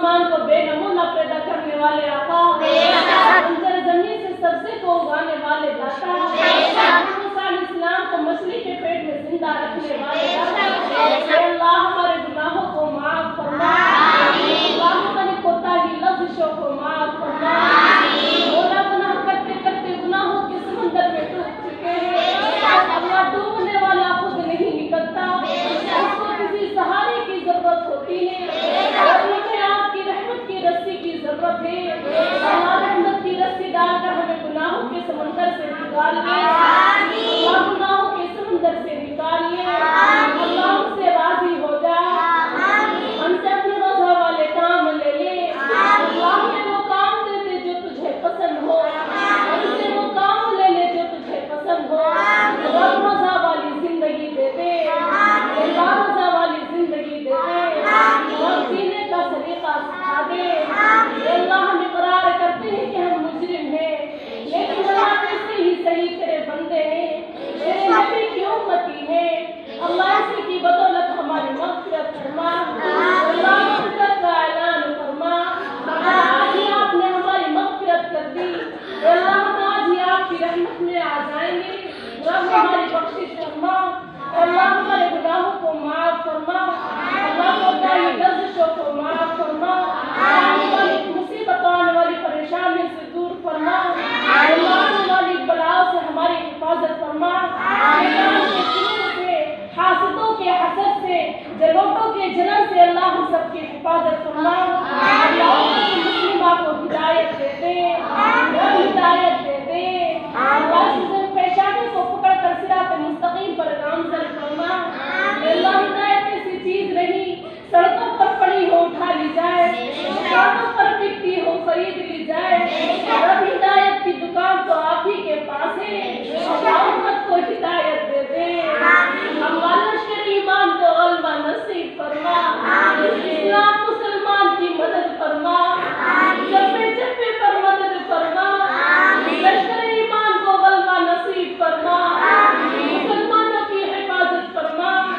आसमान को बेनमूना पैदा करने वाले आका, बंजर जमीन से सब्जी को उगाने वाले दाता, मूसा अलैहिस्सलाम को मछली के पेट में जिंदा रखने वाले दाता, अल्लाह हमारे गुनाहों को माफ फरमा, अल्लाह हमारी कोताही लफ्ज़ों को माफ फरमा। मौला गुनाह करते करते गुनाहों के समंदर में डूब चुके हैं, अल्लाह डूबने वाला खुद नहीं निकलता, उसको किसी सहारे की जरूरत होती है, और मुझे आपकी रहमत की रस्सी की जरूरत है। अल्लाह रहमत की रस्सी डालकर हमें गुनाहों के समंदर से निकालिए, अल्लाह गुनाहों के समंदर से निकालिए, अल्लाह हमसे राजी हो जा, हमसे अपने रोज़ा वाले काम ले ले, अल्लाह हमें वो काम दे दे जो तुझे पसंद हो, हमसे वो काम ले ले जो तुझे पसंद हो। रब रोज़ा वाली जिंदगी दे दे, अल्लाह रोज़ा वाली जिंदगी दे दे, रब जीने का सलीका सिखा दे। अल्लाह हम इकरार करते हैं कि हम मुजरिम हैं, लेकिन अल्लाह कैसे ही सही तेरे बंदे हैं, तेरे नबी की उम्मती हैं। अल्लाह इसी की बदौलत हमारी मग़फ़िरत फरमा, अल्लाह मग़फ़िरत का ऐलान फरमा। आज ही आपने हमारी मग़फ़िरत कर दी, अल्लाह हम आज ही आपकी रहमत में आ जाएंगे। रब हमारी बख्शिश फरमा, अल्लाह हमारे गुनाहों को माफ फरमा, अल्लाह कोताही लफ्ज़ों को माफ फरमा, मुसीबत आने वाली परेशानी से दूर फरमा, अल्लाह आने वाली बलाओं से हमारी हिफाजत फरमा, हासिदों के हसद से, जलोटों के जलन से अल्लाह हम सबकी हिफाजत फरमा।